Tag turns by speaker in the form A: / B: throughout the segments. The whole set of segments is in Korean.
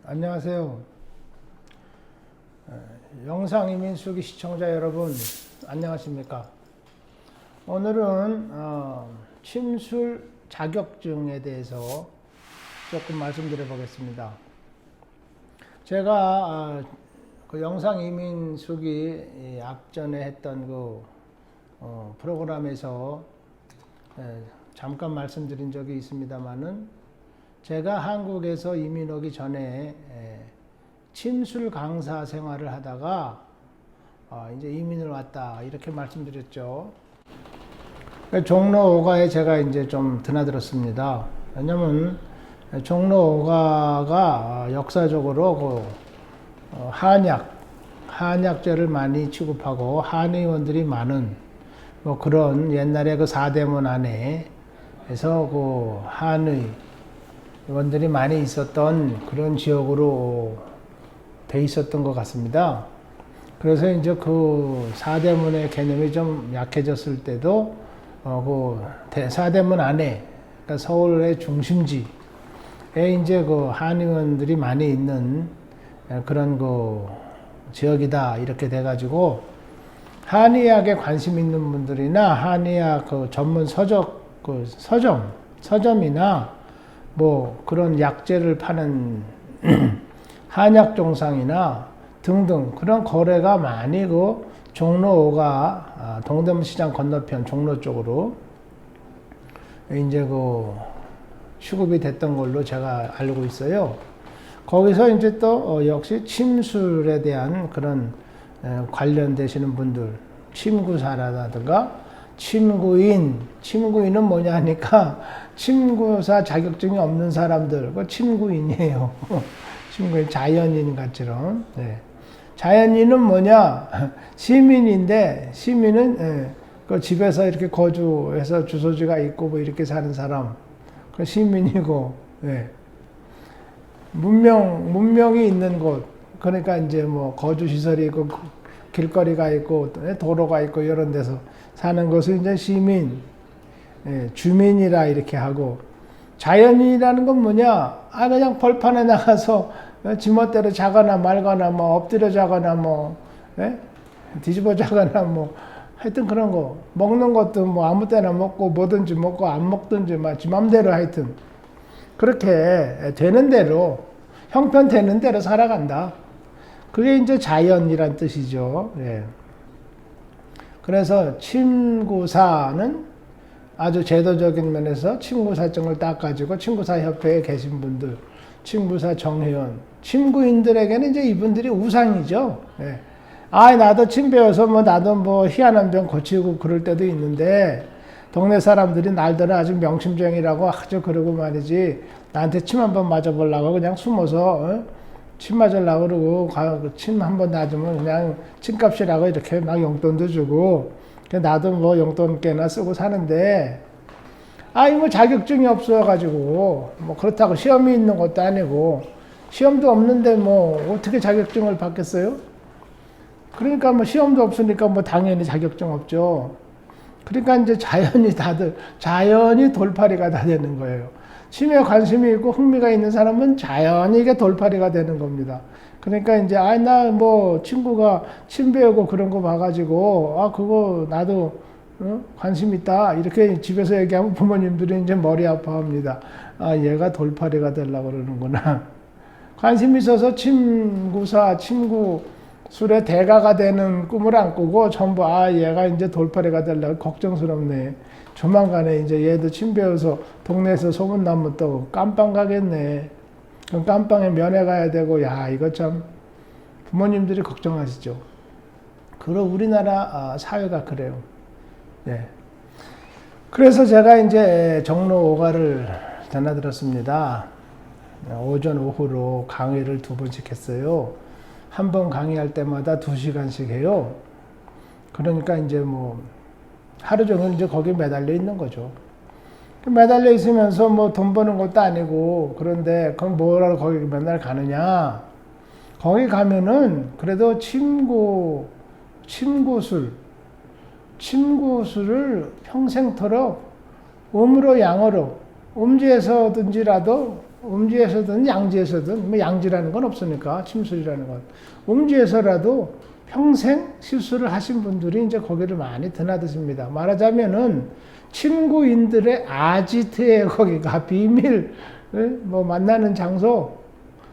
A: 안녕하세요. 영상이민수기 시청자 여러분, 안녕하십니까? 오늘은 침술 자격증에 대해서 조금 말씀드려 보겠습니다. 제가 그 영상이민수기 앞전에 했던 그 프로그램에서 잠깐 말씀드린 적이 있습니다만은 제가 한국에서 이민 오기 전에 침술 강사 생활을 하다가 이제 이민을 왔다 이렇게 말씀드렸죠. 종로 5가에 제가 이제 좀 드나들었습니다. 왜냐면 종로 5가가 역사적으로 그 한약재를 많이 취급하고 한의원들이 많은 뭐 그런 옛날에 그 사대문 안에서 그 한의 의원들이 많이 있었던 그런 지역으로 돼 있었던 것 같습니다. 그래서 이제 그 사대문의 개념이 좀 약해졌을 때도 그 사대문 안에, 그러니까 서울의 중심지에 이제 그 한의원들이 많이 있는 그런 그 지역이다 이렇게 돼가지고 한의학에 관심 있는 분들이나 한의학 그 전문 서점이나 뭐 그런 약재를 파는 한약종상이나 등등 그런 거래가 많이 그 종로 5가 동대문시장 건너편 종로 쪽으로 이제 그 수급이 됐던 걸로 제가 알고 있어요. 거기서 이제 또 역시 침술에 대한 그런 관련되시는 분들, 침구사라든가 침구인은 뭐냐 하니까 침구사 자격증이 없는 사람들, 그 침구인이에요. 침구인, 자연인 같처럼. 네. 자연인은 뭐냐? 시민인데, 시민은 그 집에서 이렇게 거주해서 주소지가 있고 뭐 이렇게 사는 사람, 그 시민이고, 네. 문명이 있는 곳, 그러니까 이제 뭐 거주시설이 있고, 길거리가 있고, 도로가 있고, 이런 데서 사는 것을 이제 시민, 주민이라 이렇게 하고, 자연인이라는 건 뭐냐? 그냥 벌판에 나가서 지멋대로 자거나 말거나, 뭐, 엎드려 자거나, 뭐, 뒤집어 자거나, 뭐, 하여튼 그런 거. 먹는 것도 뭐 아무 때나 먹고, 뭐든지 먹고, 안 먹든지, 막, 지 맘대로 하여튼. 그렇게 되는 대로, 형편되는 대로 살아간다. 그게 이제 자연이란 뜻이죠. 예. 그래서 침구사는 아주 제도적인 면에서 침구사증을 딱 가지고 침구사협회에 계신 분들, 침구사 정회원, 침구인들에게는 이제 이분들이 우상이죠. 예. 나도 침 배워서 뭐 나도 뭐 희한한 병 고치고 그럴 때도 있는데 동네 사람들이 날더러 아주 명심쟁이라고 아주 그러고 말이지 나한테 침 한번 맞아보려고 그냥 숨어서 침 맞으려고 그러고 침 한번 놔주면 그냥 침값이라고 이렇게 막 용돈도 주고 나도 뭐 용돈 꽤나 쓰고 사는데 뭐 자격증이 없어가지고 뭐 그렇다고 시험이 있는 것도 아니고 시험도 없는데 뭐 어떻게 자격증을 받겠어요? 그러니까 뭐 시험도 없으니까 뭐 당연히 자격증 없죠. 그러니까 이제 자연이 돌팔이가 다 되는 거예요. 침에 관심이 있고 흥미가 있는 사람은 자연히 이게 돌팔이가 되는 겁니다. 그러니까 이제 나 뭐 친구가 침 배우고 그런 거 봐가지고 그거 나도 관심 있다 이렇게 집에서 얘기하면 부모님들이 이제 머리 아파합니다. 얘가 돌팔이가 되려고 그러는구나. 관심 있어서 침구술의 대가가 되는 꿈을 안 꾸고 전부 얘가 이제 돌팔이가 되려고 걱정스럽네. 조만간에 이제 얘도 침 배워서 동네에서 소문나면 또 깜빵 가겠네. 그럼 깜빵에 면회 가야 되고, 이거 참 부모님들이 걱정하시죠. 그럼 우리나라 사회가 그래요. 네. 그래서 제가 이제 종로 5가를 드나들었습니다. 오전, 오후로 강의를 2번씩 했어요. 한 번 강의할 때마다 2시간씩 해요. 그러니까 이제 뭐 하루 종일 이제 거기에 매달려 있는 거죠. 매달려 있으면서 뭐 돈 버는 것도 아니고 그런데 그럼 뭐라고 거기 맨날 가느냐? 거기 가면은 그래도 침구술을 평생토록 음으로 양으로 음지에서든지라도 음지에서든 양지에서든, 뭐 양지라는 건 없으니까, 침술이라는 건. 음지에서라도 평생 실수를 하신 분들이 이제 거기를 많이 드나드십니다. 말하자면은 친구인들의 아지트에 거기가 비밀, 뭐 만나는 장소,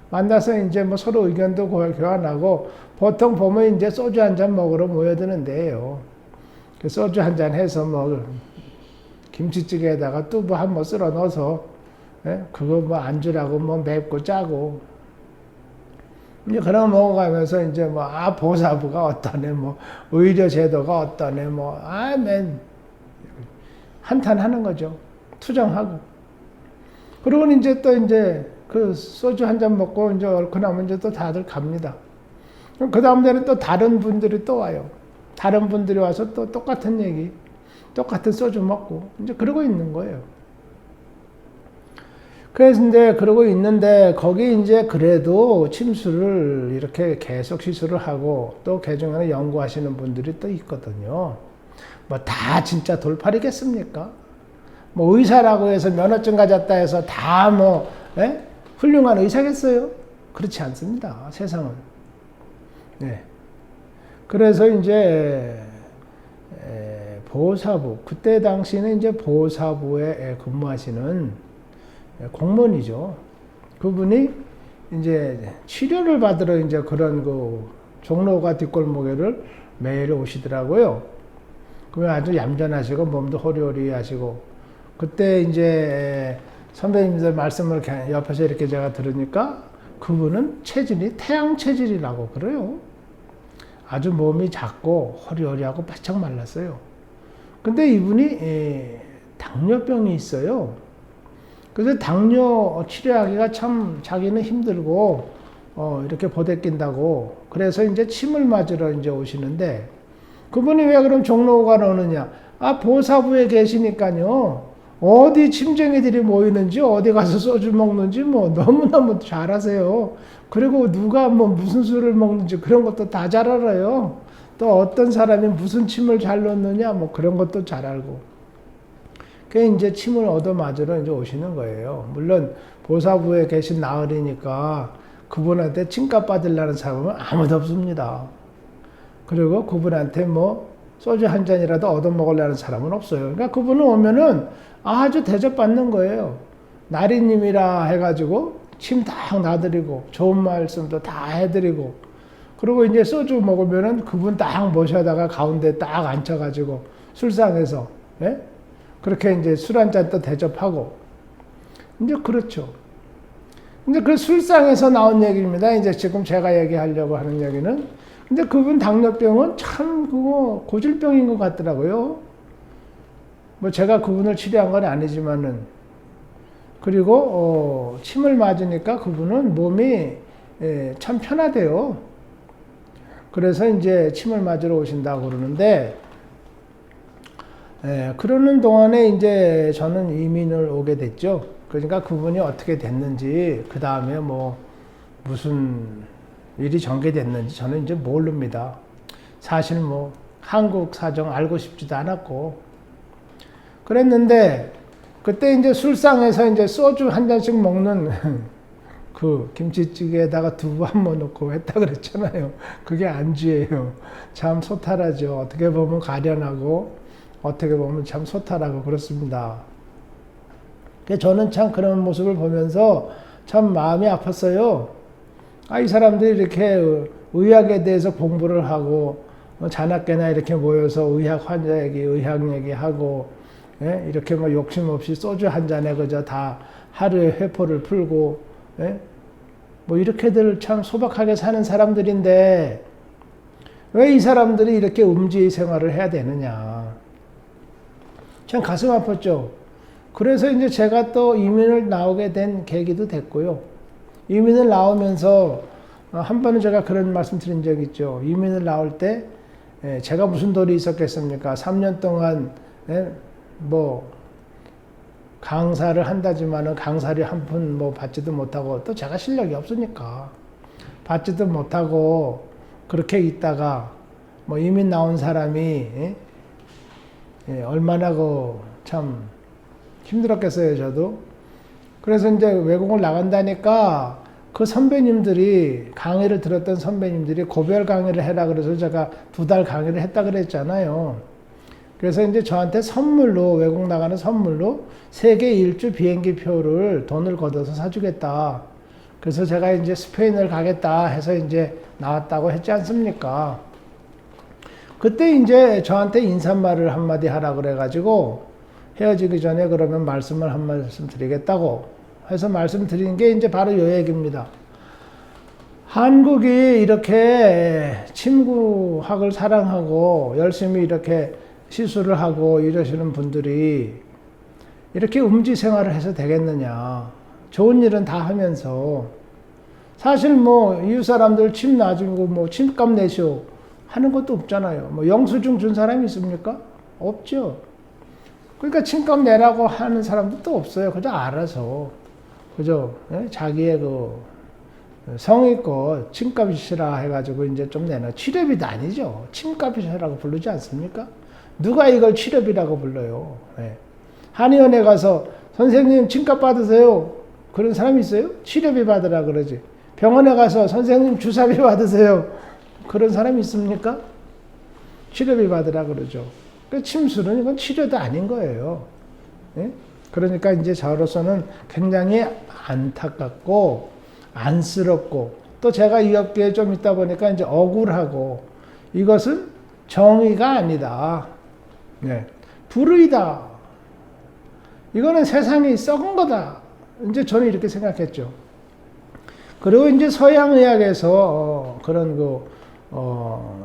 A: 만나서 이제 뭐 서로 의견도 교환하고, 보통 보면 이제 소주 한 잔 먹으러 모여드는 데예요. 소주 한 잔 해서 뭐 김치찌개에다가 두부 한 번 쓸어 넣어서, 그거 뭐 안주라고 뭐 맵고 짜고, 이제 그런 거 먹어가면서 이제 뭐, 보사부가 어떠네, 뭐, 의료 제도가 어떠네, 뭐, 한탄 하는 거죠. 투정하고. 그러고 이제 또 이제 그 소주 한 잔 먹고 이제 옳고 나면 이제 또 다들 갑니다. 그 다음 날에 또 다른 분들이 또 와요. 다른 분들이 와서 또 똑같은 얘기, 똑같은 소주 먹고, 이제 그러고 있는 거예요. 그래서 이제 그러고 있는데, 거기 이제 그래도 침수를 이렇게 계속 시술을 하고, 또 개중에는 연구하시는 분들이 또 있거든요. 뭐 다 진짜 돌팔이겠습니까? 뭐 의사라고 해서 면허증 가졌다 해서 다 뭐, 훌륭한 의사겠어요? 그렇지 않습니다. 세상은. 네. 그래서 이제, 보호사부, 그때 당시는 이제 보호사부에 근무하시는 공무원이죠. 그분이 이제 치료를 받으러 이제 그런 그 종로가 뒷골목에를 매일 오시더라고요. 그러면 아주 얌전하시고 몸도 호리호리하시고, 그때 이제 선배님들 말씀을 옆에서 이렇게 제가 들으니까 그분은 체질이 태양 체질이라고 그래요. 아주 몸이 작고 호리호리하고 바짝 말랐어요. 근데 이분이 당뇨병이 있어요. 그래서 당뇨 치료하기가 참 자기는 힘들고 이렇게 보대낀다고, 그래서 이제 침을 맞으러 이제 오시는데, 그분이 왜 그럼 종로가 오느냐? 보사부에 계시니까요. 어디 침쟁이들이 모이는지, 어디 가서 소주 먹는지 뭐 너무너무 잘 아세요. 그리고 누가 뭐 무슨 술을 먹는지 그런 것도 다 잘 알아요. 또 어떤 사람이 무슨 침을 잘 넣느냐 뭐 그런 것도 잘 알고. 그게 이제 침을 얻어 맞으러 이제 오시는 거예요. 물론 보사부에 계신 나으리니까 그분한테 침값 받으려는 사람은 아무도 없습니다. 그리고 그분한테 뭐 소주 한 잔이라도 얻어 먹으려는 사람은 없어요. 그러니까 그분은 오면은 아주 대접받는 거예요. 나리님이라 해가지고 침 딱 놔드리고 좋은 말씀도 다 해드리고, 그리고 이제 소주 먹으면은 그분 딱 모셔다가 가운데 딱 앉혀가지고 술상에서, 그렇게 이제 술 한 잔 또 대접하고, 이제 그렇죠. 이제 그 술상에서 나온 얘기입니다. 이제 지금 제가 얘기하려고 하는 얘기는, 근데 그분 당뇨병은 참 그거 고질병인 것 같더라고요. 뭐 제가 그분을 치료한 건 아니지만은, 그리고 침을 맞으니까 그분은 몸이 참 편하대요. 그래서 이제 침을 맞으러 오신다고 그러는데, 그러는 동안에 이제 저는 이민을 오게 됐죠. 그러니까 그분이 어떻게 됐는지, 그 다음에 뭐 무슨 일이 전개됐는지 저는 이제 모릅니다. 사실 뭐 한국 사정 알고 싶지도 않았고 그랬는데, 그때 이제 술상에서 이제 소주 한 잔씩 먹는 그 김치찌개에다가 두부 한 번 넣고 했다 그랬잖아요. 그게 안주예요. 참 소탈하죠. 어떻게 보면 가련하고 어떻게 보면 참 소탈하고 그렇습니다. 저는 참 그런 모습을 보면서 참 마음이 아팠어요. 이 사람들이 이렇게 의학에 대해서 공부를 하고 자나깨나 이렇게 모여서 의학 환자 얘기, 의학 얘기하고, 이렇게 뭐 욕심 없이 소주 한 잔에 그저 다 하루에 회포를 풀고, 뭐 이렇게들 참 소박하게 사는 사람들인데 왜 이 사람들이 이렇게 음지 생활을 해야 되느냐. 참 가슴 아팠죠. 그래서 이제 제가 또 이민을 나오게 된 계기도 됐고요. 이민을 나오면서 한 번은 제가 그런 말씀 드린 적 있죠. 이민을 나올 때 제가 무슨 돈이 있었겠습니까? 3년 동안 뭐 강사를 한다지만은 강사를 한 푼 뭐 받지도 못하고, 또 제가 실력이 없으니까 받지도 못하고 그렇게 있다가 뭐 이민 나온 사람이 얼마나 참 힘들었겠어요. 저도 그래서 이제 외국을 나간다니까 그 선배님들이 강의를 들었던 선배님들이 고별 강의를 해라 그래서 제가 2달 강의를 했다 그랬잖아요. 그래서 이제 저한테 선물로 외국 나가는 선물로 세계 일주 비행기 표를 돈을 걷어서 사주겠다. 그래서 제가 이제 스페인을 가겠다 해서 이제 나왔다고 했지 않습니까? 그때 이제 저한테 인사말을 한마디 하라 그래가지고 헤어지기 전에 그러면 말씀을 한 말씀 드리겠다고 해서 말씀드린 게 이제 바로 이 얘기입니다. 한국이 이렇게 침구학을 사랑하고 열심히 이렇게 시술을 하고 이러시는 분들이 이렇게 음지 생활을 해서 되겠느냐. 좋은 일은 다 하면서 사실 뭐 이웃 사람들 침 놔주고 뭐 침값 내시오 하는 것도 없잖아요. 뭐 영수증 준 사람이 있습니까? 없죠. 그러니까 침값 내라고 하는 사람도 또 없어요. 그저 알아서. 그죠? 자기의 그 성의껏 침값이시라 해가지고 이제 좀 내놔. 치료비도 아니죠. 침값이시라고 부르지 않습니까? 누가 이걸 치료비라고 불러요? 네. 한의원에 가서 선생님 침값 받으세요. 그런 사람이 있어요? 치료비 받으라 그러지. 병원에 가서 선생님 주사비 받으세요. 그런 사람이 있습니까? 치료비 받으라 그러죠. 그 침술은 이건 치료도 아닌 거예요. 네? 그러니까 이제 저로서는 굉장히 안타깝고 안쓰럽고 또 제가 이 업계에 좀 있다 보니까 이제 억울하고 이것은 정의가 아니다. 네. 불의다. 이거는 세상이 썩은 거다. 이제 저는 이렇게 생각했죠. 그리고 이제 서양의학에서 그런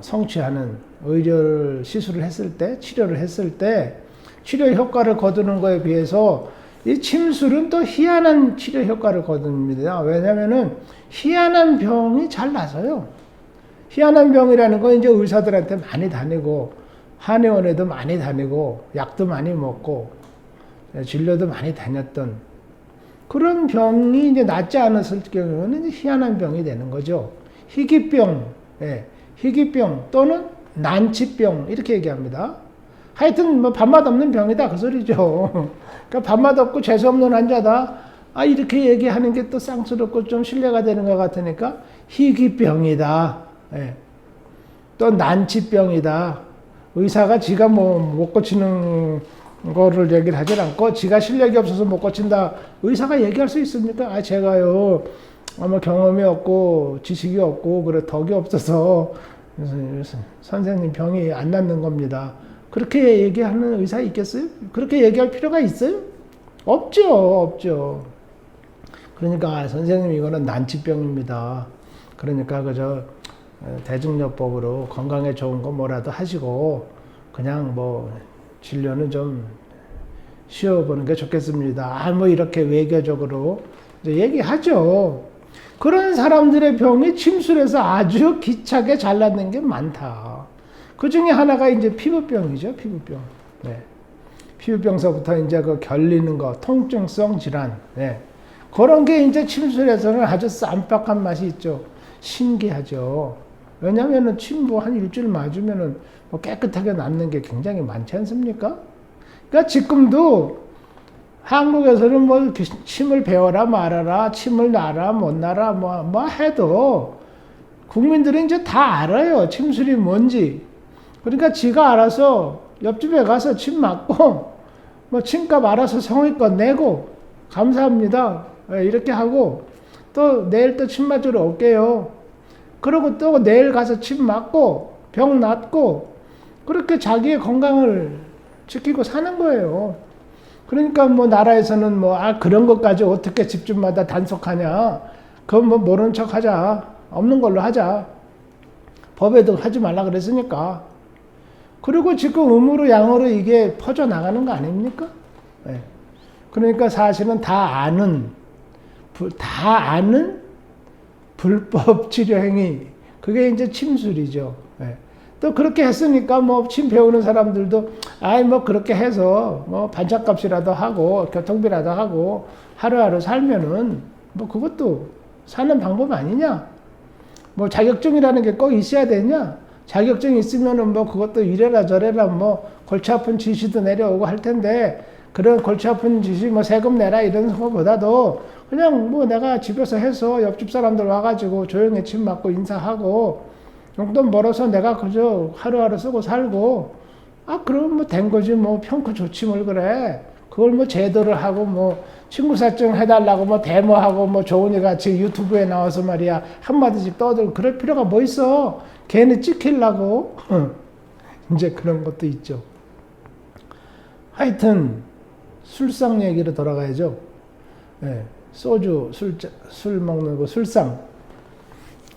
A: 성취하는 의료 시술을 했을 때, 치료를 했을 때 치료 효과를 거두는 거에 비해서 이 침술은 또 희한한 치료 효과를 거둡니다. 왜냐면은 희한한 병이 잘 나서요. 희한한 병이라는 건 이제 의사들한테 많이 다니고 한의원에도 많이 다니고 약도 많이 먹고 진료도 많이 다녔던 그런 병이 이제 낫지 않았을 경우는 이제 희한한 병이 되는 거죠. 희귀병, 희귀병 또는 난치병 이렇게 얘기합니다. 하여튼 뭐 밥맛 없는 병이다 그 소리죠. 그러니까 밥맛 없고 재수없는 환자다. 이렇게 얘기하는 게 또 쌍스럽고 좀 신뢰가 되는 것 같으니까 희귀병이다. 또 난치병이다. 의사가 지가 뭐 못 고치는 거를 얘기를 하질 않고 지가 실력이 없어서 못 고친다. 의사가 얘기할 수 있습니까? 제가요 아마 경험이 없고 지식이 없고 그래 덕이 없어서 선생님 병이 안 낫는 겁니다. 그렇게 얘기하는 의사 있겠어요? 그렇게 얘기할 필요가 있어요? 없죠. 그러니까 선생님 이거는 난치병입니다. 그러니까 그저 대중요법으로 건강에 좋은 거 뭐라도 하시고 그냥 뭐 진료는 좀 쉬어보는 게 좋겠습니다. 뭐 이렇게 외교적으로 이제 얘기하죠. 그런 사람들의 병이 침술에서 아주 기차게 잘 낫는 게 많다. 그 중에 하나가 이제 피부병이죠, 피부병. 피부병서부터 이제 그 결리는 거, 통증성 질환. 그런 게 이제 침술에서는 아주 쌈박한 맛이 있죠. 신기하죠. 왜냐면은 침 뭐 한 일주일 맞으면은 뭐 깨끗하게 낫는 게 굉장히 많지 않습니까? 그러니까 지금도 한국에서는 뭐 침을 배워라 말아라, 침을 놔라 못 놔라 뭐 해도 국민들은 이제 다 알아요. 침술이 뭔지. 그러니까 지가 알아서 옆집에 가서 침 맞고 뭐 침값 알아서 성의껏 내고 감사합니다. 이렇게 하고 또 내일 또 침 맞으러 올게요. 그러고 또 내일 가서 침 맞고 병 낫고 그렇게 자기의 건강을 지키고 사는 거예요. 그러니까 뭐 나라에서는 뭐 그런 것까지 어떻게 집집마다 단속하냐. 그건 뭐 모르는 척 하자. 없는 걸로 하자. 법에도 하지 말라 그랬으니까. 그리고 지금 음으로 양으로 이게 퍼져 나가는 거 아닙니까? 그러니까 사실은 다 아는 불법 치료 행위. 그게 이제 침술이죠. 또 그렇게 했으니까 뭐 침 배우는 사람들도 뭐 그렇게 해서 뭐 반찬값이라도 하고 교통비라도 하고 하루하루 살면은 뭐 그것도 사는 방법 아니냐? 뭐 자격증이라는 게 꼭 있어야 되냐? 자격증이 있으면은 뭐 그것도 이래라 저래라 뭐 골치 아픈 지시도 내려오고 할 텐데 그런 골치 아픈 짓이 뭐 세금 내라 이런 거보다도 그냥 뭐 내가 집에서 해서 옆집 사람들 와가지고 조용히 침 맞고 인사하고 용돈 벌어서 내가 그저 하루하루 쓰고 살고 그럼 뭐 된 거지 뭐 평크 좋지 뭘 그래. 그걸 뭐 제도를 하고 뭐 친구 사정 해달라고 뭐 데모하고 뭐 좋은이 같이 유튜브에 나와서 말이야 한마디씩 떠들고 그럴 필요가 뭐 있어. 걔는 찍히려고. 이제 그런 것도 있죠. 하여튼 술상 얘기로 돌아가야죠. 네, 소주, 술 먹는 거, 술상.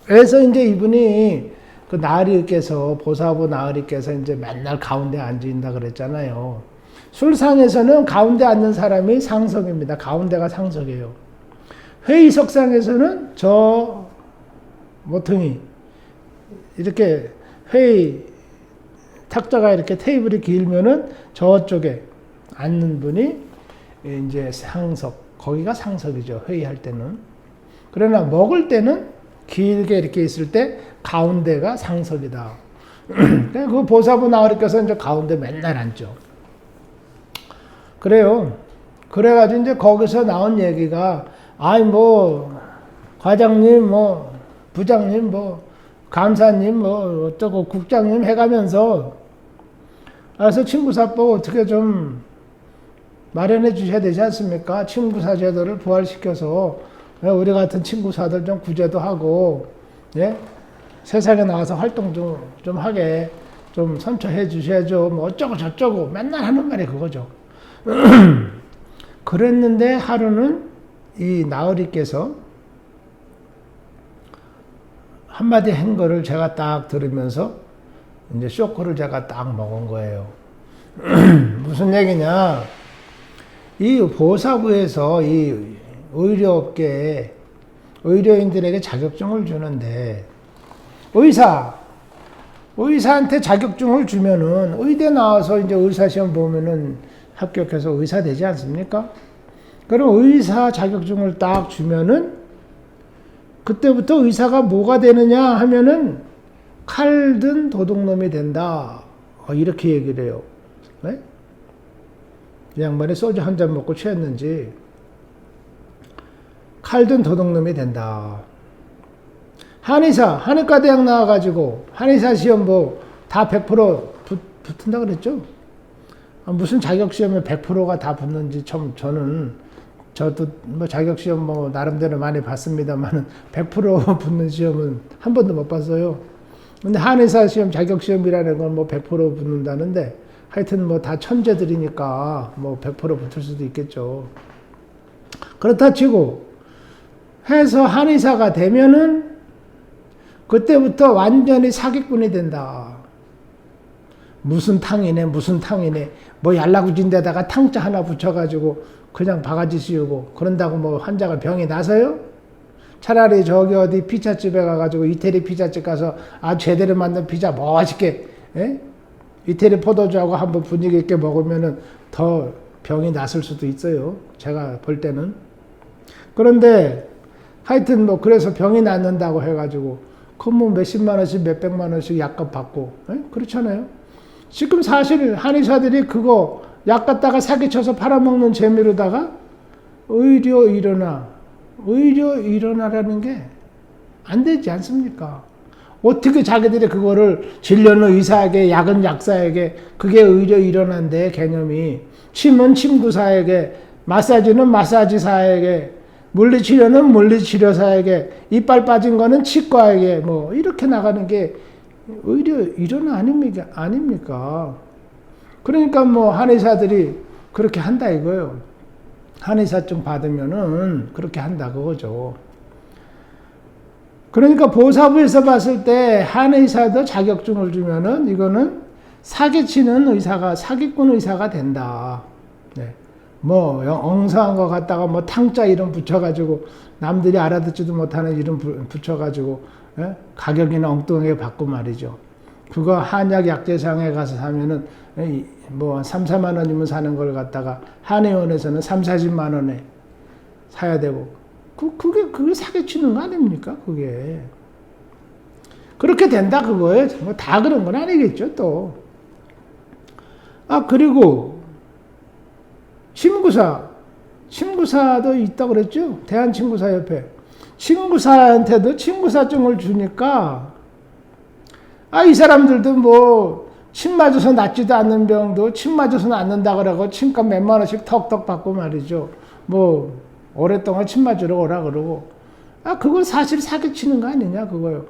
A: 그래서 이제 이분이 그 나으리께서, 보사부 나으리께서 이제 맨날 가운데 앉아있다 그랬잖아요. 술상에서는 가운데 앉는 사람이 상석입니다. 가운데가 상석이에요. 회의석상에서는 저 모퉁이, 이렇게 회의 탁자가 이렇게 테이블이 길면은 저쪽에 앉는 분이 이제 상석, 거기가 상석이죠. 회의할 때는. 그러나 먹을 때는 길게 이렇게 있을 때 가운데가 상석이다. 그 보사부 나으리께서 이제 가운데 맨날 앉죠. 그래요. 그래가지고 이제 거기서 나온 얘기가, 과장님, 부장님, 감사님, 어쩌고, 국장님 해가면서, 그래서 친구사법 어떻게 좀 마련해 주셔야 되지 않습니까? 친구사 제도를 부활시켜서, 우리 같은 친구사들 좀 구제도 하고, 예? 세상에 나와서 활동 좀 하게 좀 선처해 주셔야죠. 뭐 어쩌고 저쩌고 맨날 하는 말이 그거죠. 그랬는데 하루는 이 나으리께서 한마디 한 거를 제가 딱 들으면서 이제 쇼크를 제가 딱 먹은 거예요. 무슨 얘기냐. 이 보사부에서 이 의료업계에 의료인들에게 자격증을 주는데 의사한테 자격증을 주면은 의대 나와서 이제 의사시험 보면은 합격해서 의사 되지 않습니까? 그럼 의사 자격증을 딱 주면은 그때부터 의사가 뭐가 되느냐 하면은 칼든 도둑놈이 된다. 이렇게 얘기를 해요. 네? 이 양반이 소주 한 잔 먹고 취했는지 칼든 도둑놈이 된다. 한의과 대학 나와가지고 한의사 시험 다 100% 붙은다 그랬죠? 무슨 자격시험에 100%가 다 붙는지 저도 뭐 자격시험 나름대로 많이 봤습니다만 100% 붙는 시험은 한 번도 못 봤어요. 근데 한의사 시험 자격시험이라는 건 100% 붙는다는데 하여튼 다 천재들이니까 100% 붙을 수도 있겠죠. 그렇다 치고 해서 한의사가 되면은 그때부터 완전히 사기꾼이 된다. 무슨 탕이네 얄라구진 데다가 탕자 하나 붙여가지고 그냥 바가지 씌우고 그런다고 환자가 병이 나서요? 차라리 저기 어디 피자집에 가가지고 이태리 피자집 가서 제대로 만든 피자 멋있게 이태리 포도주하고 한번 분위기 있게 먹으면은 더 병이 났을 수도 있어요. 제가 볼 때는. 그런데 하여튼 그래서 병이 낫는다고 해가지고 그럼 몇십만 원씩 몇백만 원씩 약값 받고 그렇잖아요. 지금 사실 한의사들이 그거 약 갖다가 사기쳐서 팔아먹는 재미로다가 의료 일어나라는 게 안 되지 않습니까? 어떻게 자기들이 그거를 진료는 의사에게, 약은 약사에게, 그게 의료 일어난대 개념이. 침은 침구사에게, 마사지는 마사지사에게, 물리치료는 물리치료사에게, 이빨 빠진 거는 치과에게, 이렇게 나가는 게 의료 일어나 아닙니까? 그러니까 한의사들이 그렇게 한다 이거예요. 한의사증 받으면은 그렇게 한다 그거죠. 그러니까 보사부에서 봤을 때 한의사도 자격증을 주면은 이거는 사기치는 의사가, 사기꾼 의사가 된다. 네. 엉성한 거 갖다가 탕자 이름 붙여가지고 남들이 알아듣지도 못하는 이름 붙여가지고 가격이나 엉뚱하게 받고 말이죠. 그거 한약 약재상에 가서 사면은 3, 4만 원이면 사는 걸 갖다가 한의원에서는 3, 40만 원에 사야 되고 그게 사기치는 거 아닙니까? 그게 그렇게 된다 그거예요. 다 그런 건 아니겠죠 또. 그리고 친구사도 있다고 그랬죠? 대한친구사협회. 친구사한테도 친구사증을 주니까, 이 사람들도 뭐, 침 맞아서 낫지도 않는 병도 침 맞아서 낫는다 그러고, 침값 몇만 원씩 턱턱 받고 말이죠. 뭐, 오랫동안 침 맞으러 오라 그러고. 그건 사실 사기치는 거 아니냐, 그거요.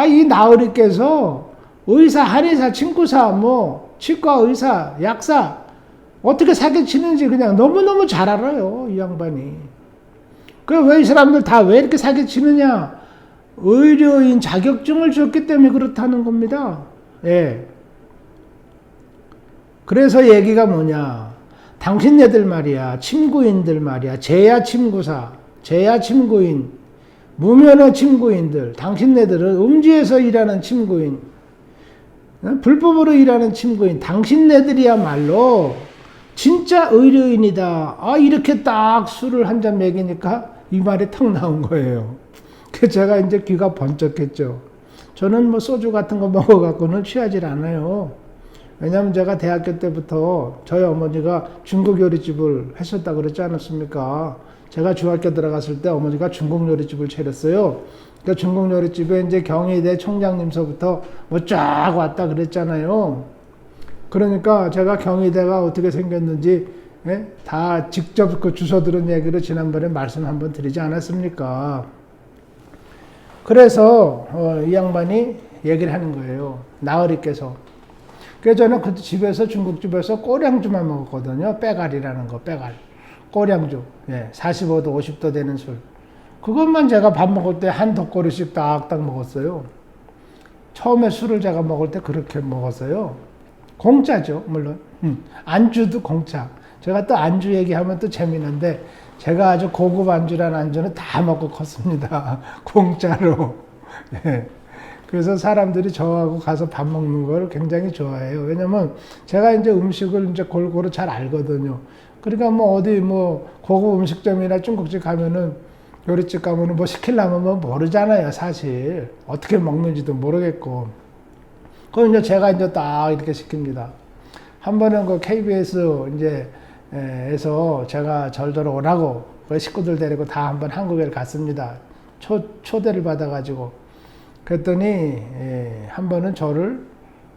A: 이 나으리께서 의사, 한의사, 친구사, 뭐, 치과 의사, 약사, 어떻게 사기치는지 그냥 너무너무 잘 알아요, 이 양반이. 왜 이 사람들 다 왜 이렇게 사기치느냐? 의료인 자격증을 줬기 때문에 그렇다는 겁니다. 예. 그래서 얘기가 뭐냐? 당신네들 말이야, 침구인들 말이야, 제야 침구사, 제야 침구인, 무면허 침구인들, 당신네들은 음지에서 일하는 침구인, 불법으로 일하는 침구인, 당신네들이야말로 진짜 의료인이다. 이렇게 딱 술을 한 잔 먹이니까 이 말이 턱 나온 거예요. 그래서 제가 이제 귀가 번쩍했죠. 저는 뭐 소주 같은 거 먹어갖고는 취하질 않아요. 왜냐면 제가 대학교 때부터 저희 어머니가 중국 요리집을 하셨다 그랬지 않았습니까? 제가 중학교 들어갔을 때 어머니가 중국 요리집을 차렸어요. 그러니까 중국 요리집에 이제 경희대 총장님서부터 뭐 쫙 왔다 그랬잖아요. 그러니까 제가 경희대가 어떻게 생겼는지 다 직접 그 주워 들은 얘기를 지난번에 말씀 한번 드리지 않았습니까? 그래서 이 양반이 얘기를 하는 거예요. 나으리께서. 그래서 저는 그때 집에서 중국집에서 꼬량주만 먹었거든요. 빼갈이라는 거, 빼갈. 꼬량주. 45도, 50도 되는 술. 그것만 제가 밥 먹을 때 한 덕거리씩 딱딱 먹었어요. 처음에 술을 제가 먹을 때 그렇게 먹었어요. 공짜죠, 물론. 안주도 공짜. 제가 또 안주 얘기하면 또 재미난데, 제가 아주 고급 안주란 안주는 다 먹고 컸습니다. 공짜로. 그래서 사람들이 저하고 가서 밥 먹는 걸 굉장히 좋아해요. 왜냐면 제가 이제 음식을 이제 골고루 잘 알거든요. 그러니까 뭐 어디 뭐 고급 음식점이나 중국집 가면은 요리집 가면은 뭐 시키려면 뭐 모르잖아요, 사실. 어떻게 먹는지도 모르겠고. 그럼 이제 제가 이제 딱 이렇게 시킵니다. 한 번은 그 KBS 이제 에서 제가 절들 오라고 그 식구들 데리고 다 한번 한국에 갔습니다. 초대를 받아가지고. 그랬더니 한 번은 저를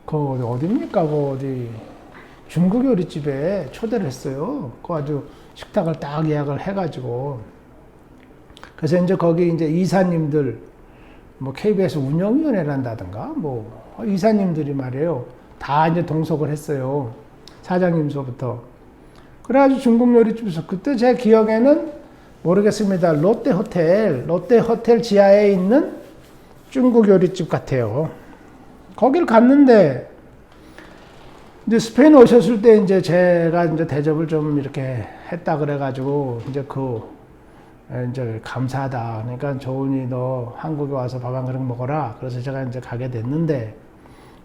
A: 그 어디입니까? 그 어디 중국 요리집에 초대를 했어요. 그 아주 식탁을 딱 예약을 해가지고. 그래서 이제 거기 이제 이사님들 뭐 KBS 운영위원회란다든가 뭐 이사님들이 말이에요. 다 이제 동석을 했어요. 사장님서부터. 그래가지고 중국 요리집에서 그때 제 기억에는 모르겠습니다. 롯데호텔 지하에 있는 중국 요리집 같아요. 거길 갔는데 이제 스페인 오셨을 때 이제 제가 이제 대접을 좀 이렇게 했다 그래가지고 이제 이제 감사하다. 그러니까 조은이 너 한국에 와서 밥 한 그릇 먹어라. 그래서 제가 이제 가게 됐는데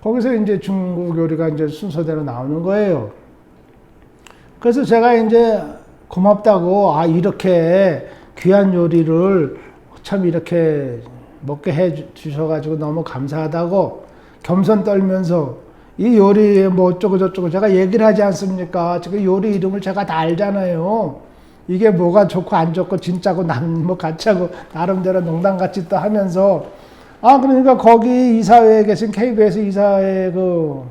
A: 거기서 이제 중국 요리가 이제 순서대로 나오는 거예요. 그래서 제가 이제 고맙다고 이렇게 귀한 요리를 참 이렇게 먹게 해 주셔가지고 너무 감사하다고 겸손 떨면서 이 요리에 뭐 어쩌고 저쩌고 제가 얘기를 하지 않습니까? 지금 요리 이름을 제가 다 알잖아요. 이게 뭐가 좋고 안 좋고 진짜고 남 뭐 가짜고 나름대로 농담같이 또 하면서 그러니까 거기 이사회에 계신 KBS 이사회 그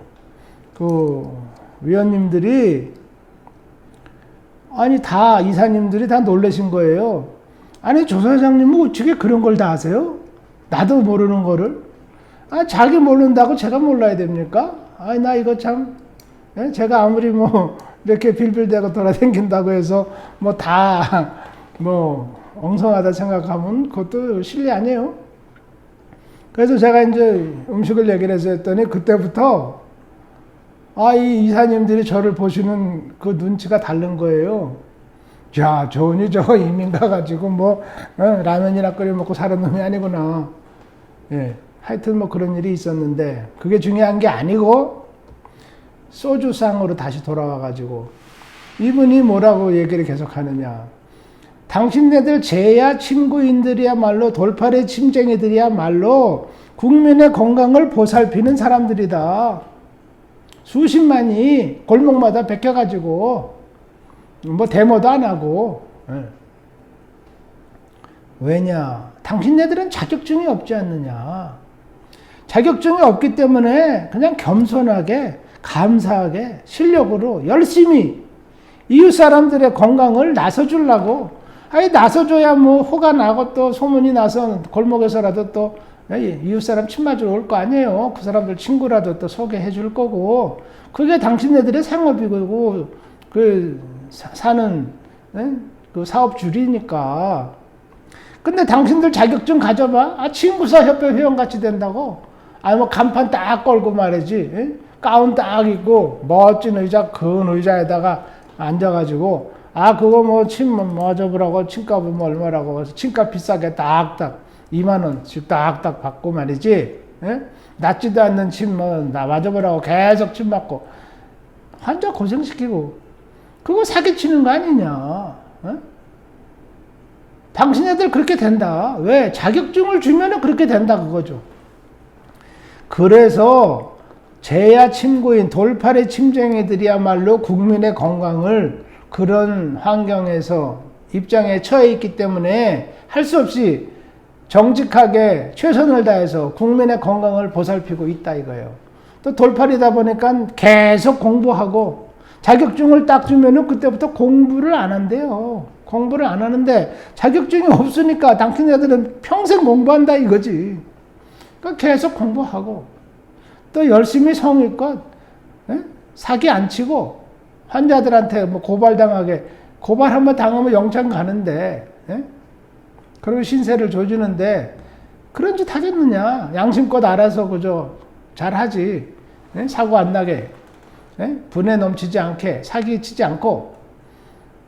A: 위원님들이 다 이사님들이 다 놀라신 거예요. 조 사장님은 어떻게 그런 걸 다 아세요? 나도 모르는 거를. 자기 모른다고 제가 몰라야 됩니까? 나 이거 참, 제가 아무리 뭐, 이렇게 빌빌대고 돌아다닌다고 해서 엉성하다 생각하면 그것도 실례 아니에요. 그래서 제가 이제 음식을 얘기를 해서 했더니 그때부터 이 이사님들이 저를 보시는 그 눈치가 다른 거예요. 야, 조은이 저거 이민 가가지고 라면이나 끓여 먹고 사는 놈이 아니구나. 하여튼 뭐 그런 일이 있었는데 그게 중요한 게 아니고 소주상으로 다시 돌아와가지고 이분이 뭐라고 얘기를 계속 하느냐. 당신네들 제야 친구인들이야말로 돌팔의 침쟁이들이야말로 국민의 건강을 보살피는 사람들이다. 수십만이 골목마다 베껴가지고 뭐 데모도 안 하고. 예. 왜냐? 당신네들은 자격증이 없지 않느냐. 자격증이 없기 때문에 그냥 겸손하게 감사하게 실력으로 열심히 이웃 사람들의 건강을 나서주려고. 아니 나서줘야 뭐 호가 나고 또 소문이 나서 골목에서라도 또 이웃 사람 침 맞으러 올 거 아니에요. 그 사람들 친구라도 또 소개해 줄 거고. 그게 당신네들의 생업이고 그 사는 그 사업줄이니까. 근데 당신들 자격증 가져봐. 아 친구사 협회 회원같이 된다고. 아니 뭐 간판 딱 걸고 말이지. 가운 딱 입고 멋진 의자 큰 의자에다가 앉아가지고 아 그거 뭐 침 맞아보라고 침값은 뭐 얼마라고 그래서 침값 비싸게 딱딱 2만 원씩 딱딱 받고 말이지. 낫지도 않는 침 뭐 나 맞아보라고 계속 침 맞고 환자 고생시키고 그거 사기치는 거 아니냐. 당신네들 그렇게 된다. 왜? 자격증을 주면은 그렇게 된다 그거죠. 그래서 재야 침구인 돌팔이 침쟁이들이야말로 국민의 건강을 그런 환경에서 입장에 처해 있기 때문에 할 수 없이 정직하게 최선을 다해서 국민의 건강을 보살피고 있다 이거예요. 또 돌팔이다 보니까 계속 공부하고 자격증을 딱 주면은 그때부터 공부를 안 한대요. 공부를 안 하는데 자격증이 없으니까 당신네들은 평생 공부한다 이거지. 그러니까 계속 공부하고 또 열심히 성의껏 사기 안 치고 환자들한테 뭐 고발당하게 고발 한번 당하면 영장 가는데 그리고 신세를 줘주는데 그런 짓 하겠느냐. 양심껏 알아서 그저 잘하지. 사고 안 나게 분에 넘치지 않게 사기 치지 않고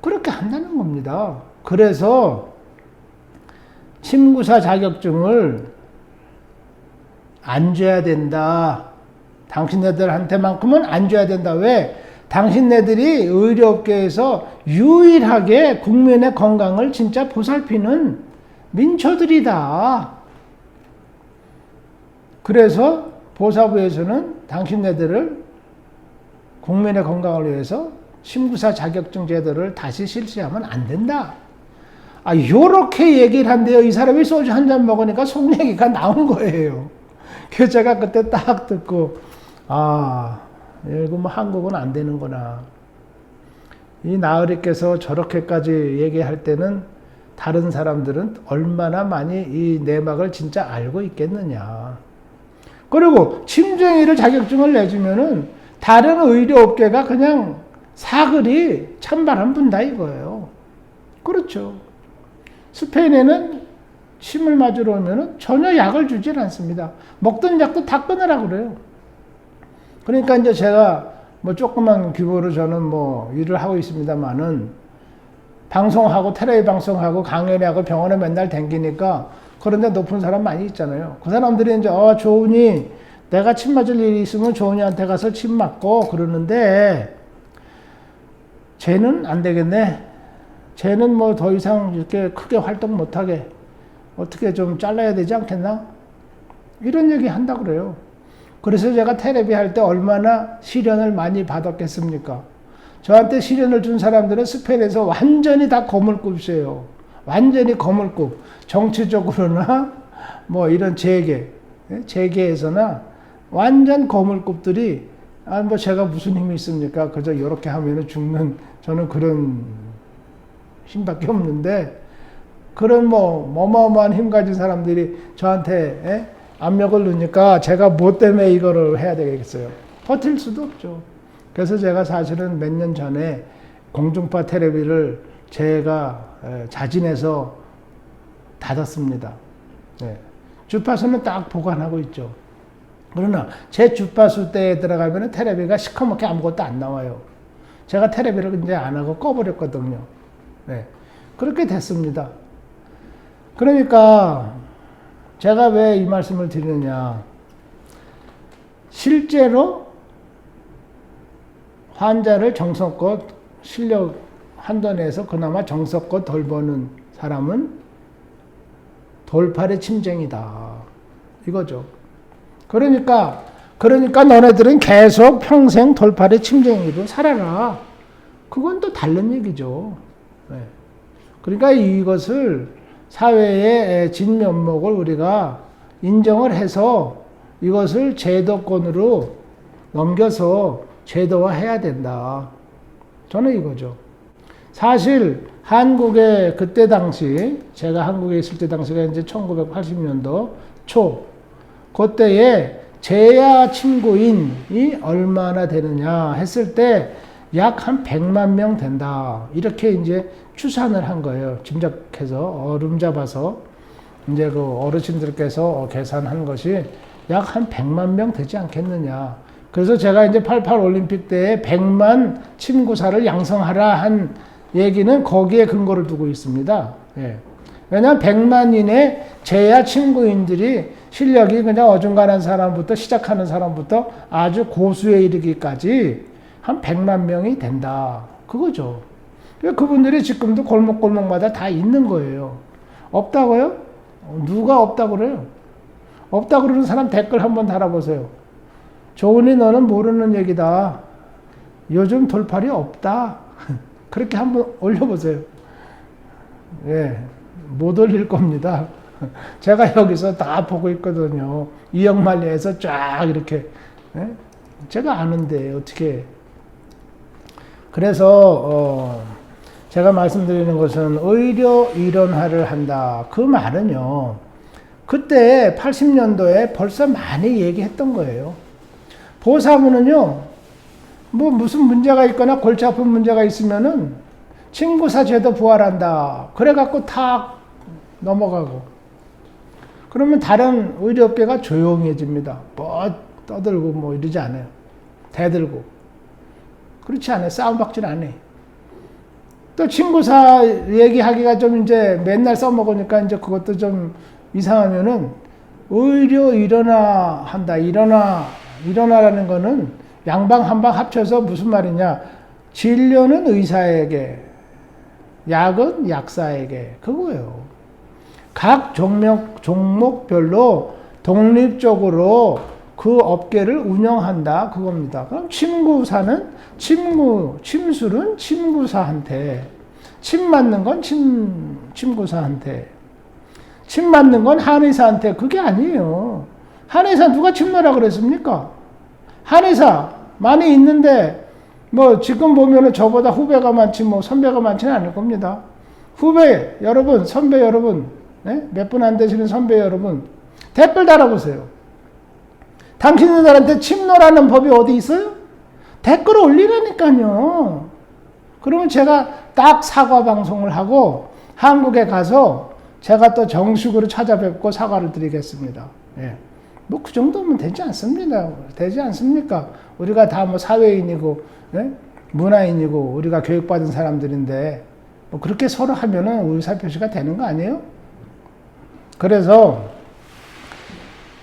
A: 그렇게 한다는 겁니다. 그래서 침구사 자격증을 안 줘야 된다. 당신네들한테만큼은 안 줘야 된다. 왜? 당신네들이 의료업계에서 유일하게 국민의 건강을 진짜 보살피는 민초들이다. 그래서 보사부에서는 당신네들을 국민의 건강을 위해서 침구사 자격증 제도를 다시 실시하면 안 된다. 아, 요렇게 얘기를 한대요. 이 사람이 소주 한 잔 먹으니까 속 얘기가 나온 거예요. 그래서 제가 그때 딱 듣고, 아, 이거 뭐 한국은 안 되는구나. 이 나으리께서 저렇게까지 얘기할 때는 다른 사람들은 얼마나 많이 이 내막을 진짜 알고 있겠느냐. 그리고 침쟁이를 자격증을 내주면은 다른 의료업계가 그냥 사글이 찬바람 분다 이거예요. 그렇죠. 스페인에는 침을 맞으러 오면은 전혀 약을 주질 않습니다. 먹던 약도 다 끊으라 그래요. 그러니까 이제 제가 뭐 조그만 규모로 저는 뭐 일을 하고 있습니다만은 방송하고 텔레비 방송하고 강연하고 병원에 맨날 댕기니까 그런데 높은 사람 많이 있잖아요. 그 사람들이 이제 조은이 내가 침 맞을 일이 있으면 조은이한테 가서 침 맞고 그러는데 쟤는 안 되겠네. 쟤는 뭐 더 이상 이렇게 크게 활동 못하게 어떻게 좀 잘라야 되지 않겠나? 이런 얘기 한다 그래요. 그래서 제가 텔레비 할 때 얼마나 시련을 많이 받았겠습니까? 저한테 시련을 준 사람들은 스페인에서 완전히 다 거물급이에요. 완전히 거물급. 정치적으로나 뭐 이런 재계에서나 완전 거물급들이 뭐 제가 무슨 힘이 있습니까? 그저 이렇게 하면 죽는 저는 그런 힘밖에 없는데 그런 뭐 어마어마한 힘 가진 사람들이 저한테 압력을 넣으니까 제가 뭐 때문에 이거를 해야 되겠어요? 버틸 수도 없죠. 그래서 제가 사실은 몇 년 전에 공중파 텔레비를 제가 자진해서 닫았습니다. 주파수는 딱 보관하고 있죠. 그러나 제 주파수 때에 들어가면 텔레비가 시커멓게 아무것도 안 나와요. 제가 텔레비를 이제 안 하고 꺼버렸거든요. 그렇게 됐습니다. 그러니까 제가 왜 이 말씀을 드리느냐. 실제로 환자를 정성껏 실력 한도내에서 그나마 정성껏 돌보는 사람은 돌팔의 침쟁이다. 이거죠. 그러니까 너네들은 계속 평생 돌팔의 침쟁이로 살아라. 그건 또 다른 얘기죠. 네. 그러니까 이것을 사회의 진면목을 우리가 인정을 해서 이것을 제도권으로 넘겨서 제도화해야 된다. 저는 이거죠. 사실 한국의 그때 당시, 제가 한국에 있을 때 당시가 이제 1980년도 초, 그때에 재야 친구인이 얼마나 되느냐 했을 때 약 한 100만 명 된다. 이렇게 이제 추산을 한 거예요. 짐작해서, 얼음 잡아서, 이제 그 어르신들께서 계산한 것이 약 한 100만 명 되지 않겠느냐. 그래서 제가 이제 88 올림픽 때에 100만 침구사를 양성하라 한 얘기는 거기에 근거를 두고 있습니다. 예. 왜냐하면 100만인의 재야 친구인들이 실력이 그냥 어중간한 사람부터 시작하는 사람부터 아주 고수에 이르기까지 한 100만 명이 된다. 그거죠. 그분들이 지금도 골목골목마다 다 있는 거예요. 없다고요? 누가 없다고 그래요? 없다고 그러는 사람 댓글 한번 달아보세요. 조은이 너는 모르는 얘기다. 요즘 돌팔이 없다. 그렇게 한번 올려보세요. 예, 못 올릴 겁니다. 제가 여기서 다 보고 있거든요. 이영만리에서 쫙 이렇게. 예? 제가 아는데 어떻게. 그래서 제가 말씀드리는 것은 의료 일원화를 한다. 그 말은요. 그때 80년도에 벌써 많이 얘기했던 거예요. 보사무는요. 뭐 무슨 문제가 있거나 골치 아픈 문제가 있으면은 친구사 제도 부활한다. 그래갖고 탁 넘어가고. 그러면 다른 의료업계가 조용해집니다. 뭐 떠들고 뭐 이러지 않아요. 대들고. 그렇지 않아요. 싸움박질 안 해. 또 친구사 얘기하기가 좀 이제 맨날 써먹으니까 이제 그것도 좀 이상하면은 의료 일어나 한다. 일어나라는 거는 양방 한방 합쳐서 무슨 말이냐. 진료는 의사에게, 약은 약사에게. 그거예요. 각 종목별로 독립적으로 그 업계를 운영한다. 그겁니다. 그럼 침구사는 침술은 침구사한테, 침 맞는 건 침구사한테, 침 맞는 건 한의사한테. 그게 아니에요. 한의사 누가 침 넣으라 그랬습니까? 한의사 많이 있는데 뭐 지금 보면은 저보다 후배가 많지 뭐 선배가 많지는 않을 겁니다. 후배 여러분, 선배 여러분, 네? 몇 분 안 되시는 선배 여러분, 댓글 달아보세요. 당신들한테 침 놓으라는 법이 어디 있어요? 댓글 올리라니까요. 그러면 제가 딱 사과 방송을 하고 한국에 가서 제가 또 정식으로 찾아뵙고 사과를 드리겠습니다. 예. 뭐 그 정도면 되지 않습니다. 되지 않습니까? 우리가 다 뭐 사회인이고, 예? 문화인이고, 우리가 교육받은 사람들인데, 뭐 그렇게 서로 하면은 의사표시가 되는 거 아니에요? 그래서,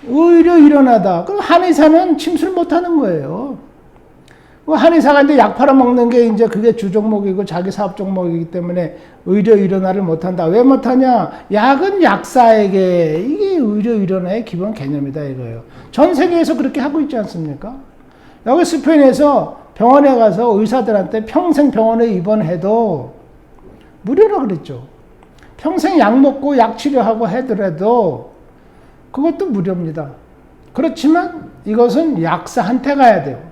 A: 의료 일어나다. 그럼 한의사는 침술 못 하는 거예요. 한의사가 이제 약 팔아먹는 게 이제 그게 주종목이고 자기 사업 종목이기 때문에 의료 일어나를 못 한다. 왜 못 하냐? 약은 약사에게. 이게 의료 일어나의 기본 개념이다 이거예요. 전 세계에서 그렇게 하고 있지 않습니까? 여기 스페인에서 병원에 가서 의사들한테 평생 병원에 입원해도 무료라 그랬죠. 평생 약 먹고 약 치료하고 하더라도 그것도 무료입니다. 그렇지만 이것은 약사한테 가야 돼요.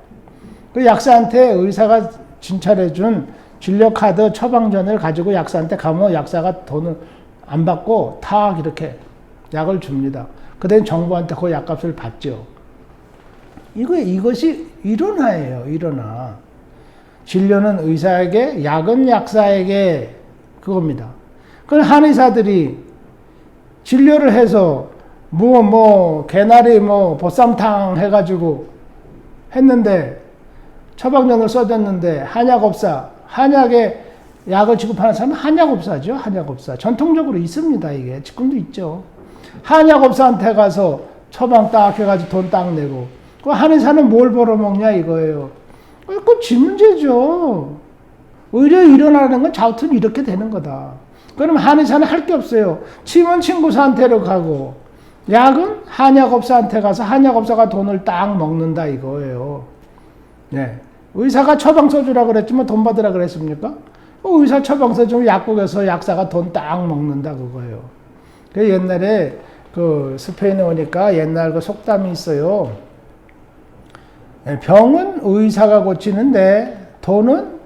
A: 그 약사한테 의사가 진찰해준 진료카드 처방전을 가지고 약사한테 가면 약사가 돈을 안 받고 탁 이렇게 약을 줍니다. 그다음에 정부한테 그 약값을 받죠. 이것이 일어나예요. 일어나. 진료는 의사에게, 약은 약사에게. 그겁니다. 그 한의사들이 진료를 해서 개나리 보쌈탕 해가지고 했는데 처방전을 써줬는데 한약업사, 한약에 약을 지급하는 사람은 한약업사죠. 한약업사. 전통적으로 있습니다. 이게 지금도 있죠. 한약업사한테 가서 처방 딱 해가지고 돈 딱 내고 그 한의사는 뭘 벌어먹냐 이거예요. 그거 지 문제죠. 의료 일어나는 건 좌우튼 이렇게 되는 거다. 그럼 한의사는 할 게 없어요. 침은 친구사한테로 가고 약은 한약업사한테 가서 한약업사가 돈을 딱 먹는다 이거예요. 네. 의사가 처방 써주라 그랬지만 돈 받으라 그랬습니까? 의사 처방 써주면 약국에서 약사가 돈 딱 먹는다 그거예요. 그 옛날에 그 스페인에 오니까 옛날 그 속담이 있어요. 병은 의사가 고치는데 돈은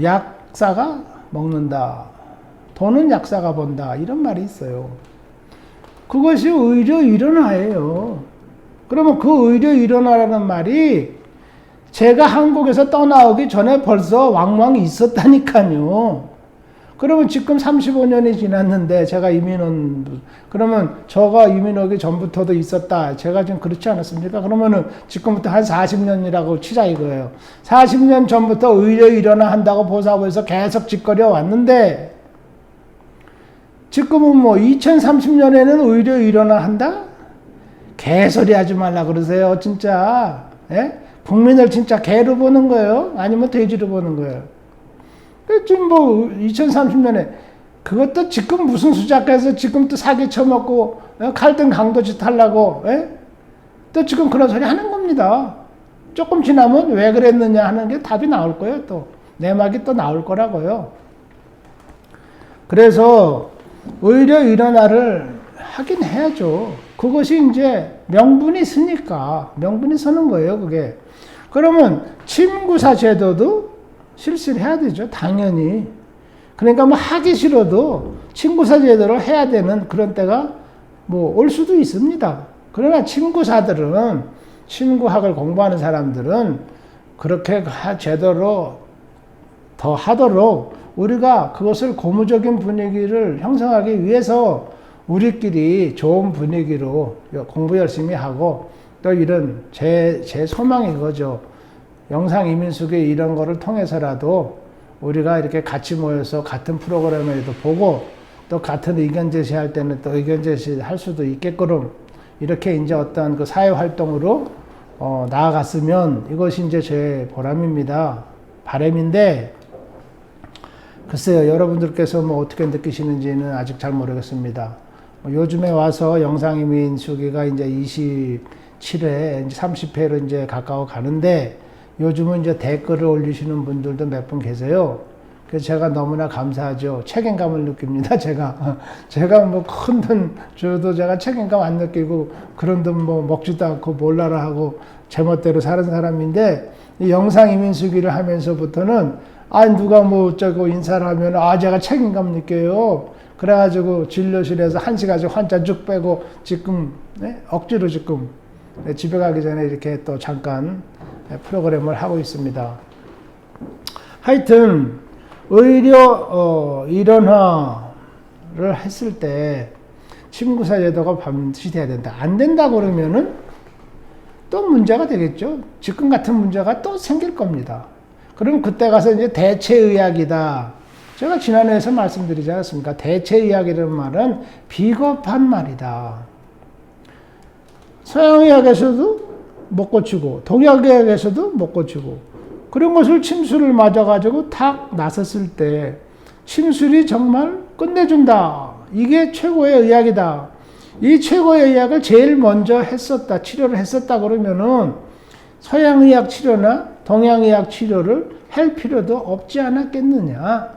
A: 약사가 먹는다. 돈은 약사가 번다. 이런 말이 있어요. 그것이 의료 일원화예요. 그러면 그 의료 일원화라는 말이 제가 한국에서 떠나오기 전에 벌써 왕왕 있었다니까요. 그러면 지금 35년이 지났는데 제가 그러면 저가 이민 오기 전부터도 있었다. 제가 지금 그렇지 않았습니까? 그러면은 지금부터 한 40년이라고 치자 이거예요. 40년 전부터 의료 일원화 한다고 보사부에서 계속 짓거려 왔는데 지금은 뭐 2030년에는 의료 일원화 한다? 개소리 하지 말라 그러세요. 진짜. 예? 국민을 진짜 개로 보는 거예요? 아니면 돼지로 보는 거예요? 지금 뭐 2030년에 그것도 지금 무슨 수작해서 지금 또 사기 쳐먹고 칼등 강도짓 하려고 또 지금 그런 소리 하는 겁니다. 조금 지나면 왜 그랬느냐 하는 게 답이 나올 거예요. 또 내막이 또 나올 거라고요. 그래서 의료 일원화를 하긴 해야죠. 그것이 이제 명분이 서는 거예요. 그게. 그러면 침구사 제도도 실시를 해야 되죠. 당연히. 그러니까 뭐 하기 싫어도 침구사 제도를 해야 되는 그런 때가 뭐 올 수도 있습니다. 그러나 침구사들은, 침구학을 공부하는 사람들은 그렇게 제도로 더 하도록 우리가 그것을 고무적인 분위기를 형성하기 위해서 우리끼리 좋은 분위기로 공부 열심히 하고 또 이런 제 소망이 그거죠. 영상 이민수기 이런 거를 통해서라도 우리가 이렇게 같이 모여서 같은 프로그램에도 보고 또 같은 의견 제시할 때는 또 의견 제시할 수도 있게끔 이렇게 이제 어떤 그 사회 활동으로 나아갔으면 이것이 이제 제 보람입니다. 바람인데 글쎄요, 여러분들께서 뭐 어떻게 느끼시는지는 아직 잘 모르겠습니다. 요즘에 와서 영상 이민 수기가 이제 27회, 이제 30회로 이제 가까워 가는데 요즘은 이제 댓글을 올리시는 분들도 몇 분 계세요. 그래서 제가 너무나 감사하죠. 책임감을 느낍니다, 제가. 제가 뭐 큰 돈 줘도 제가 책임감 안 느끼고 그런 돈 뭐 먹지도 않고 몰라라 하고 제멋대로 사는 사람인데 이 영상 이민 수기를 하면서부터는 누가 뭐 어쩌고 인사를 하면 제가 책임감 느껴요. 그래가지고 진료실에서 1시간씩 환자 쭉 빼고 지금 억지로 지금 집에 가기 전에 이렇게 또 잠깐 프로그램을 하고 있습니다. 하여튼 의료 일원화를 했을 때 침구사 제도가 반드시 돼야 된다. 안 된다 그러면은 또 문제가 되겠죠. 지금 같은 문제가 또 생길 겁니다. 그럼 그때 가서 이제 대체의학이다. 제가 지난해에서 말씀드리지 않았습니까? 대체의학이라는 말은 비겁한 말이다. 서양의학에서도 못 고치고 동양의학에서도 못 고치고 그런 것을 침술을 맞아가지고 탁 나섰을 때 침술이 정말 끝내준다. 이게 최고의 의학이다. 이 최고의 의학을 제일 먼저 했었다. 치료를 했었다 그러면은 서양의학 치료나 동양의학 치료를 할 필요도 없지 않았겠느냐.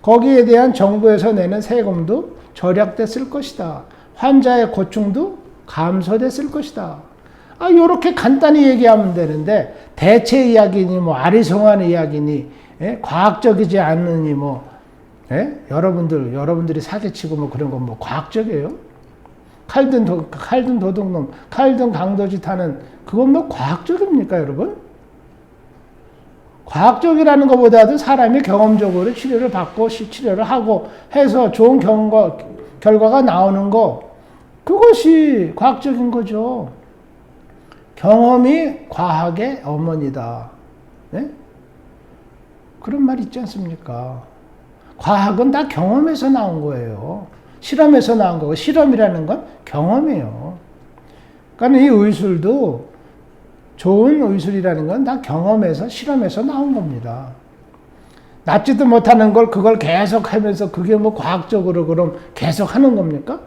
A: 거기에 대한 정부에서 내는 세금도 절약됐을 것이다. 환자의 고충도 감소됐을 것이다. 요렇게 간단히 얘기하면 되는데 대체 이야기니 뭐 아리송한 이야기니 과학적이지 않으니 뭐 여러분들이 사기치고 뭐 그런 건 뭐 과학적이에요? 칼든 도둑놈, 칼든 강도짓 하는 그건 뭐 과학적입니까, 여러분? 과학적이라는 것보다도 사람이 경험적으로 치료를 받고 치료를 하고 해서 좋은 결과가 나오는 거, 그것이 과학적인 거죠. 경험이 과학의 어머니다. 네? 그런 말 있지 않습니까? 과학은 다 경험에서 나온 거예요. 실험에서 나온 거고, 실험이라는 건 경험이에요. 그러니까 이 의술도 좋은 의술이라는 건 다 경험에서, 실험에서 나온 겁니다. 낫지도 못하는 걸 그걸 계속 하면서 그게 뭐 과학적으로 그럼 계속 하는 겁니까?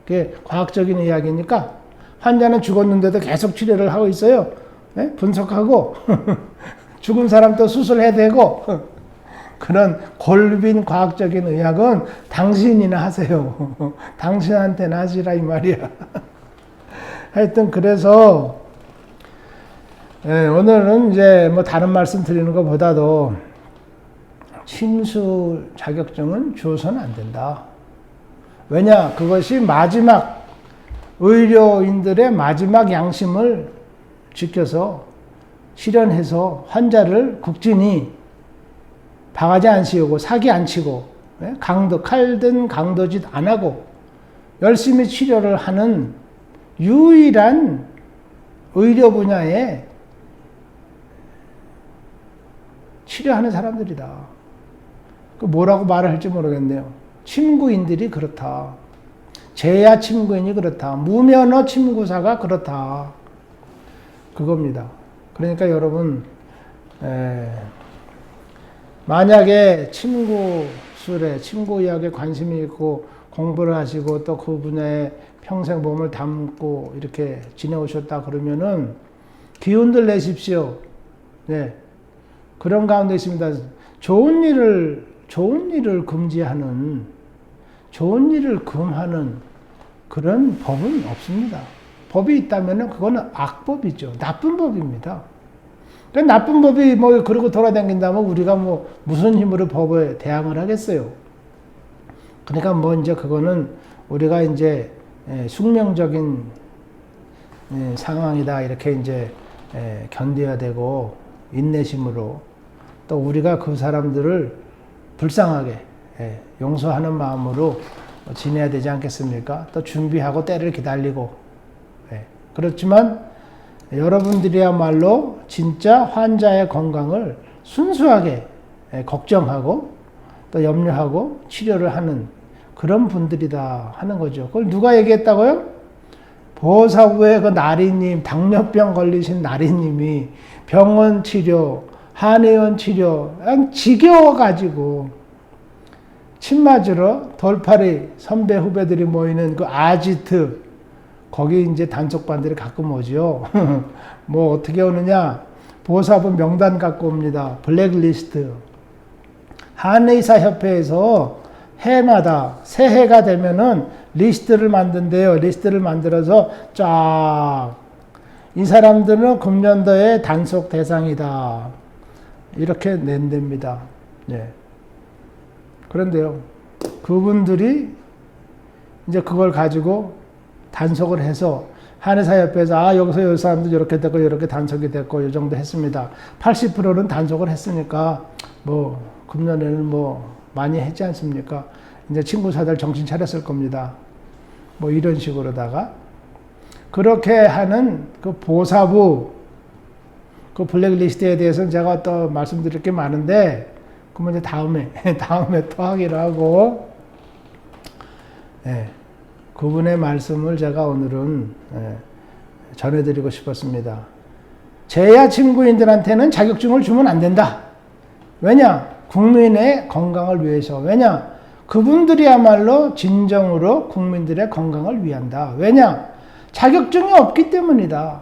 A: 그게 과학적인 이야기니까 환자는 죽었는데도 계속 치료를 하고 있어요. 네? 분석하고 죽은 사람 또 수술해야 되고 그런 골빈 과학적인 의학은 당신이나 하세요. 당신한테나 하시라 이 말이야. 하여튼 그래서 오늘은 이제 뭐 다른 말씀 드리는 것보다도 침수 자격증은 주어서는 안 된다. 왜냐? 그것이 마지막 의료인들의 마지막 양심을 지켜서 실현해서 환자를 국진이 바가지 안 씌우고 사기 안 치고 칼든 강도짓 안 하고 열심히 치료를 하는 유일한 의료 분야에 치료하는 사람들이다. 그 뭐라고 말을 할지 모르겠네요. 침구인들이 그렇다. 제야 침구인이 그렇다. 무면허 침구사가 그렇다. 그겁니다. 그러니까 여러분 만약에 침구술에 침구의학에 관심이 있고 공부를 하시고 또 그 분야에 평생 몸을 담고 이렇게 지내오셨다 그러면은 기운들 내십시오. 네. 그런 가운데 있습니다. 좋은 일을 금지하는, 좋은 일을 금하는 그런 법은 없습니다. 법이 있다면 그거는 악법이죠. 나쁜 법입니다. 나쁜 법이 뭐 그러고 돌아다닌다면 우리가 뭐 무슨 힘으로 법에 대항을 하겠어요. 그러니까 뭐 이제 그거는 우리가 이제 숙명적인 상황이다 이렇게 이제 견뎌야 되고 인내심으로 또 우리가 그 사람들을 불쌍하게 용서하는 마음으로 지내야 되지 않겠습니까? 또 준비하고 때를 기다리고 그렇지만 여러분들이야말로 진짜 환자의 건강을 순수하게 걱정하고 또 염려하고 치료를 하는 그런 분들이다 하는 거죠. 그걸 누가 얘기했다고요? 보사부의 그 나리님, 당뇨병 걸리신 나리님이 병원 치료, 한의원 치료, 그냥 지겨워가지고 침 맞으러 돌팔이 선배 후배들이 모이는 그 아지트, 거기 이제 단속반들이 가끔 오죠. 뭐 어떻게 오느냐? 보사부 명단 갖고 옵니다. 블랙리스트. 한의사협회에서 해마다 새해가 되면은 리스트를 만든대요. 리스트를 만들어서 쫙 이 사람들은 금년도의 단속 대상이다. 이렇게 낸답니다. 예. 그런데요, 그분들이 이제 그걸 가지고 단속을 해서 한의사협회에서 여기서 이 사람들 이렇게 됐고 이렇게 단속이 됐고 이 정도 했습니다. 80%는 단속을 했으니까 뭐 금년에는 뭐 많이 했지 않습니까? 이제 친구사들 정신 차렸을 겁니다. 뭐 이런 식으로다가 그렇게 하는 그 보사부 그 블랙리스트에 대해서는 제가 또 말씀드릴 게 많은데 그러면 이제 다음에 또 하기로 하고 그분의 말씀을 제가 오늘은 전해드리고 싶었습니다. 제야 친구인들한테는 자격증을 주면 안 된다. 왜냐? 국민의 건강을 위해서. 왜냐? 그분들이야말로 진정으로 국민들의 건강을 위한다. 왜냐? 자격증이 없기 때문이다.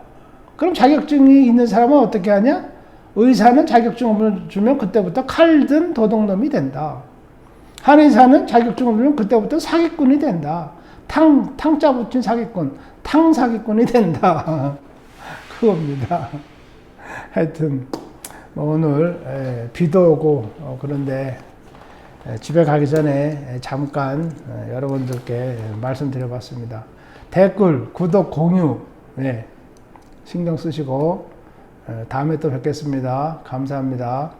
A: 그럼 자격증이 있는 사람은 어떻게 하냐? 의사는 자격증을 주면 그때부터 칼든 도둑놈이 된다. 한의사는 자격증을 주면 그때부터 사기꾼이 된다. 탕자 붙인 사기꾼, 탕사기꾼이 된다. 그겁니다. 하여튼 오늘 비도 오고 그런데 집에 가기 전에 잠깐 여러분들께 말씀드려봤습니다. 댓글, 구독, 공유 신경 쓰시고 다음에 또 뵙겠습니다. 감사합니다.